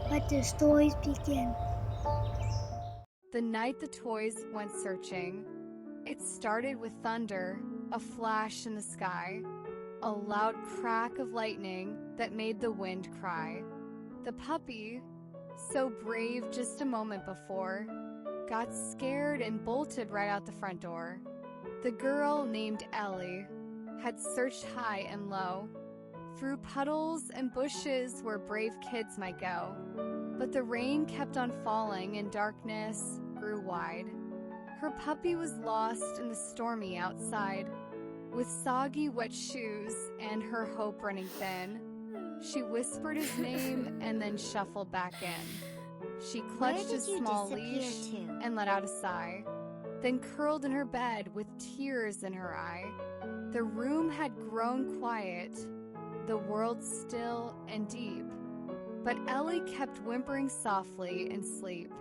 Let the stories begin. The night the toys went searching, it started with thunder, a flash in the sky, a loud crack of lightning that made the wind cry. The puppy, so brave just a moment before, got scared and bolted right out the front door. The girl named Elie had searched high and low, through puddles and bushes where brave kids might go. But the rain kept on falling and darkness grew wide. Her puppy was lost in the stormy outside, with soggy wet shoes and her hope running thin. She whispered his name and then shuffled back in. She clutched his small leash and let out a sigh, then curled in her bed with tears in her eye. The room had grown quiet, the world still and deep, but Elie kept whimpering softly in sleep.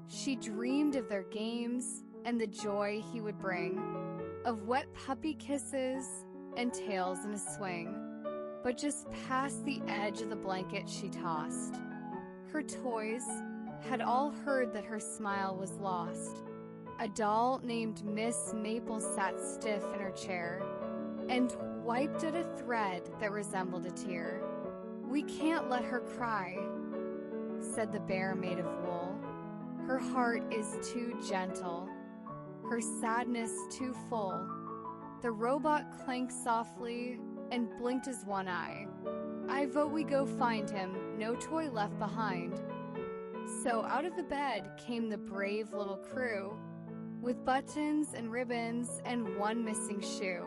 She dreamed of their games and the joy he would bring, of wet puppy kisses and tails in a swing. But just past the edge of the blanket she tossed. Her toys had all heard that her smile was lost. A doll named Miss Maple sat stiff in her chair and wiped at a thread that resembled a tear. "We can't let her cry," said the bear made of wool. "Her heart is too gentle, her sadness too full." The robot clanked softly and blinked his one eye. "I vote we go find him, no toy left behind." So out of the bed came the brave little crew, with buttons and ribbons and one missing shoe.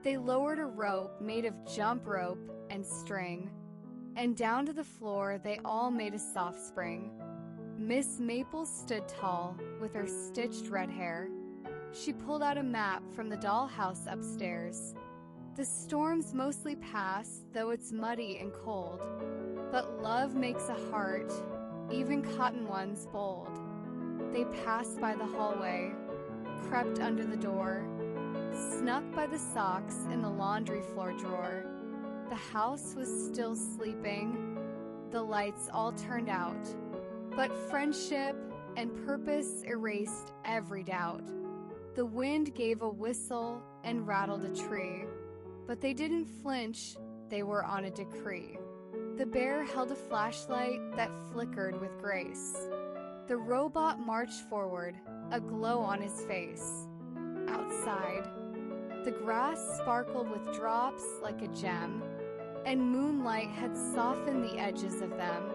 They lowered a rope made of jump rope and string, and down to the floor they all made a soft spring. Miss Maple stood tall with her stitched red hair. She pulled out a map from the dollhouse upstairs. The storms mostly pass, though it's muddy and cold, but love makes a heart, even cotton ones, bold. They passed by the hallway, crept under the door, snuck by the socks in the laundry floor drawer. The house was still sleeping, the lights all turned out, but friendship and purpose erased every doubt. The wind gave a whistle and rattled a tree, but they didn't flinch, they were on a decree. The bear held a flashlight that flickered with grace. The robot marched forward, a glow on his face. Outside, the grass sparkled with drops like a gem, and moonlight had softened the edges of them.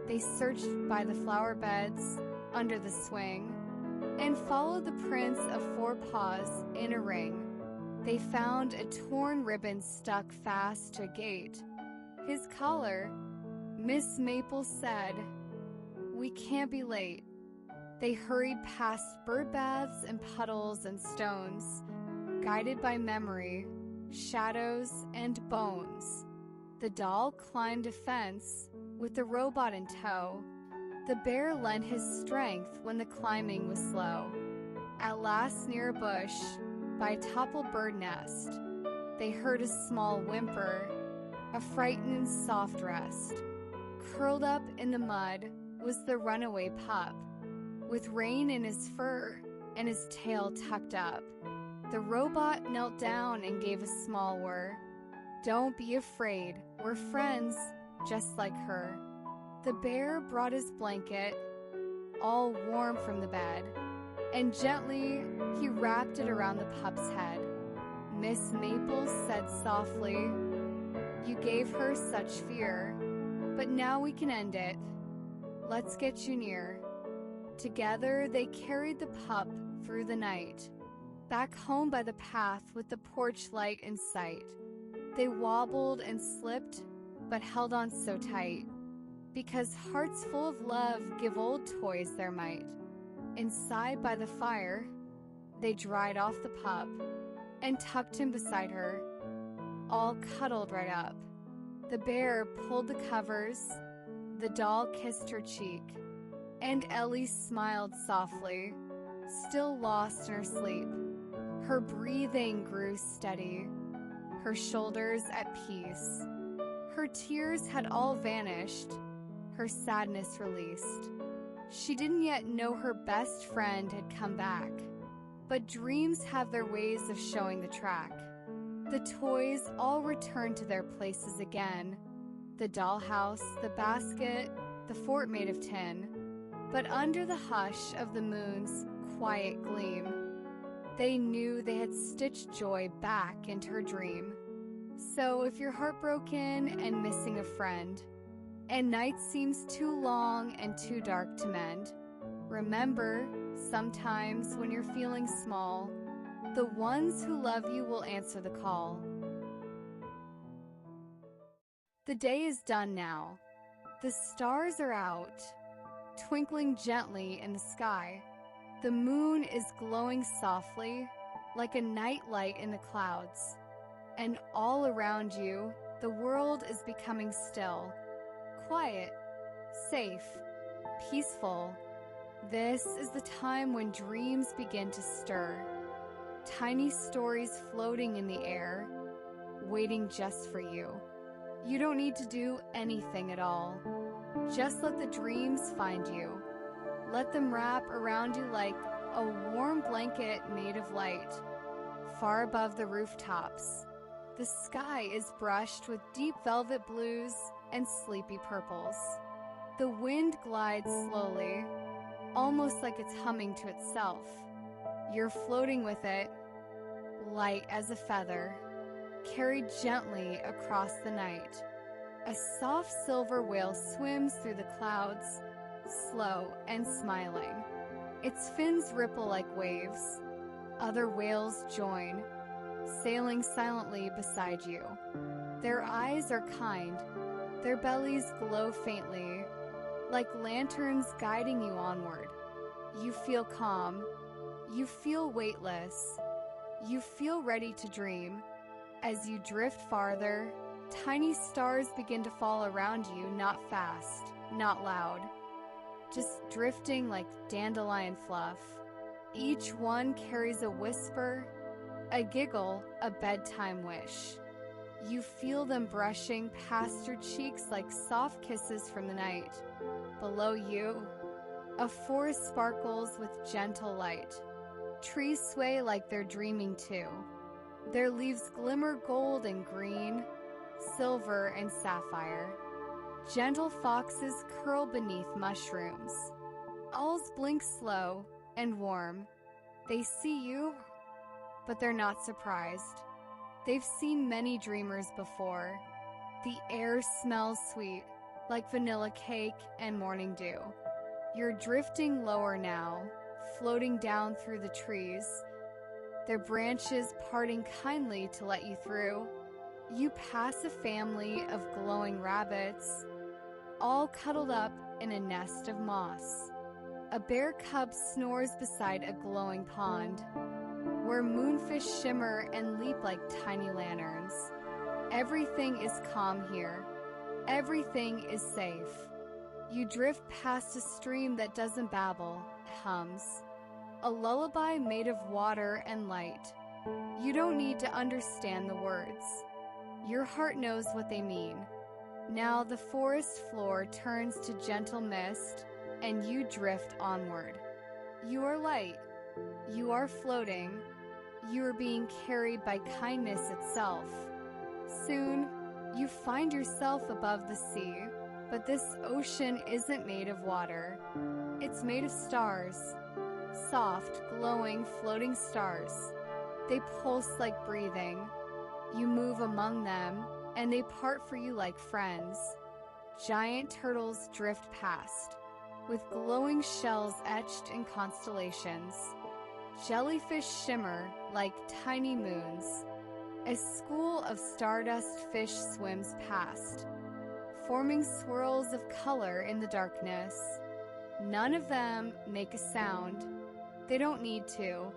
They searched by the flower beds, under the swing, and followed the prints of 4 paws in a ring. They found a torn ribbon stuck fast to a gate. His collar, Miss Maple said, "We can't be late." They hurried past bird baths and puddles and stones, guided by memory, shadows, and bones. The doll climbed a fence with the robot in tow. The bear lent his strength when the climbing was slow. At last, near a bush, by a toppled bird nest, they heard a small whimper, a frightened soft rest. Curled up in the mud was the runaway pup, with rain in his fur and his tail tucked up. The robot knelt down and gave a small whir. "Don't be afraid, we're friends, just like her." The bear brought his blanket, all warm from the bed, and gently he wrapped it around the pup's head. Miss Maple said softly, "You gave her such fear, but now we can end it. Let's get you near." Together they carried the pup through the night, back home by the path with the porch light in sight. They wobbled and slipped, but held on so tight, because hearts full of love give old toys their might. Inside by the fire, they dried off the pup and tucked him beside her, all cuddled right up. The bear pulled the covers, the doll kissed her cheek, and Elie smiled softly, still lost in her sleep. Her breathing grew steady, her shoulders at peace. Her tears had all vanished, her sadness released. She didn't yet know her best friend had come back, but dreams have their ways of showing the track. The toys all returned to their places again. The dollhouse, the basket, the fort made of tin. But under the hush of the moon's quiet gleam, they knew they had stitched joy back into her dream. So if you're heartbroken and missing a friend, and night seems too long and too dark to mend, remember, sometimes when you're feeling small, the ones who love you will answer the call. The day is done now. The stars are out, twinkling gently in the sky. The moon is glowing softly, like a night light in the clouds. And all around you, the world is becoming still, quiet, safe, peaceful. This is the time when dreams begin to stir. Tiny stories floating in the air, waiting just for you. You don't need to do anything at all. Just let the dreams find you. Let them wrap around you like a warm blanket made of light. Far above the rooftops, the sky is brushed with deep velvet blues and sleepy purples. The wind glides slowly, almost like it's humming to itself. You're floating with it, light as a feather, carried gently across the night. A soft silver whale swims through the clouds, slow and smiling. Its fins ripple like waves. Other whales join, sailing silently beside you. Their eyes are kind. Their bellies glow faintly, like lanterns guiding you onward. You feel calm. You feel weightless. You feel ready to dream. As you drift farther, tiny stars begin to fall around you, not fast, not loud, just drifting like dandelion fluff. Each one carries a whisper, a giggle, a bedtime wish. You feel them brushing past your cheeks like soft kisses from the night. Below you, a forest sparkles with gentle light. Trees sway like they're dreaming too. Their leaves glimmer gold and green, silver and sapphire. Gentle foxes curl beneath mushrooms. Owls blink slow and warm. They see you, but they're not surprised. They've seen many dreamers before. The air smells sweet, like vanilla cake and morning dew. You're drifting lower now, floating down through the trees, their branches parting kindly to let you through. You pass a family of glowing rabbits, all cuddled up in a nest of moss. A bear cub snores beside a glowing pond, where moonfish shimmer and leap like tiny lanterns. Everything is calm here. Everything is safe. You drift past a stream that doesn't babble, hums. A lullaby made of water and light. You don't need to understand the words. Your heart knows what they mean. Now the forest floor turns to gentle mist, and you drift onward. You are light. You are floating. You are being carried by kindness itself. Soon, you find yourself above the sea, but this ocean isn't made of water. It's made of stars. Soft, glowing, floating stars. They pulse like breathing. You move among them, and they part for you like friends. Giant turtles drift past, with glowing shells etched in constellations. Jellyfish shimmer like tiny moons. A school of stardust fish swims past, forming swirls of color in the darkness. None of them make a sound. They don't need to.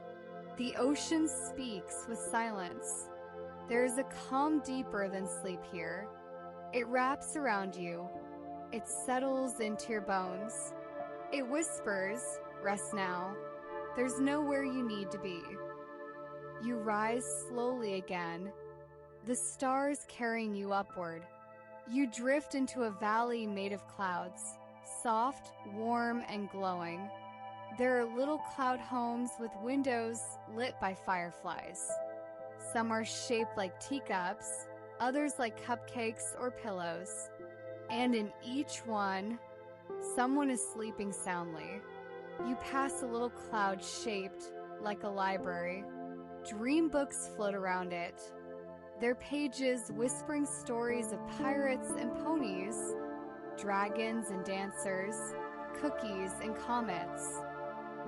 The ocean speaks with silence. There is a calm deeper than sleep here. It wraps around you. It settles into your bones. It whispers, rest now. There's nowhere you need to be. You rise slowly again, the stars carrying you upward. You drift into a valley made of clouds, soft, warm, and glowing. There are little cloud homes with windows lit by fireflies. Some are shaped like teacups, others like cupcakes or pillows. And in each one, someone is sleeping soundly. You pass a little cloud shaped like a library. Dream books float around it, their pages whispering stories of pirates and ponies, dragons and dancers, cookies and comets.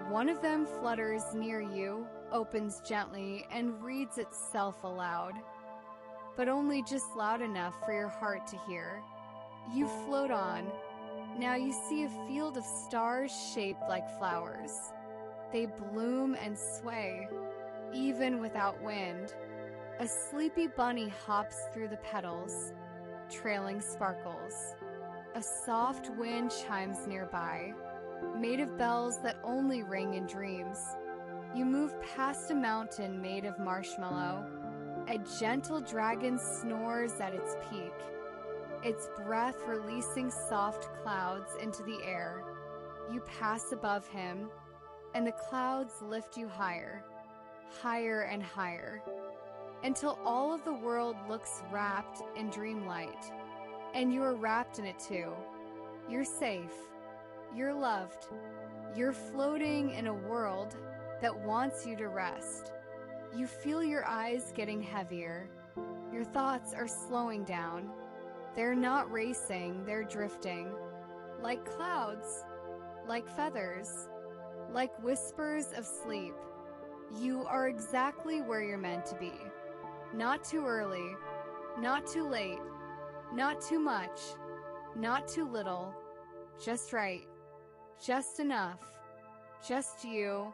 One of them flutters near you, opens gently, and reads itself aloud, but only just loud enough for your heart to hear. You float on. Now you see a field of stars shaped like flowers. They bloom and sway, even without wind. A sleepy bunny hops through the petals, trailing sparkles. A soft wind chimes nearby, made of bells that only ring in dreams. You move past a mountain made of marshmallow. A gentle dragon snores at its peak, its breath releasing soft clouds into the air. You pass above him, and the clouds lift you higher, higher and higher, until all of the world looks wrapped in dreamlight, and you are wrapped in it too. You're safe. You're loved. You're floating in a world that wants you to rest. You feel your eyes getting heavier. Your thoughts are slowing down. They're not racing, they're drifting. Like clouds, like feathers, like whispers of sleep. You are exactly where you're meant to be. Not too early, not too late, not too much, not too little. Just right. Just enough. Just you.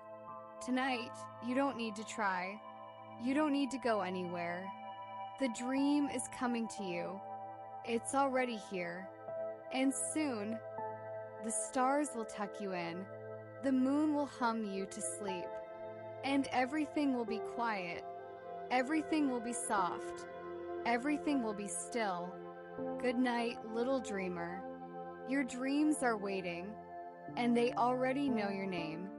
Tonight, you don't need to try. You don't need to go anywhere. The dream is coming to you. It's already here. And soon, the stars will tuck you in. The moon will hum you to sleep. And everything will be quiet. Everything will be soft. Everything will be still. Good night, little dreamer. Your dreams are waiting, and they already know your name.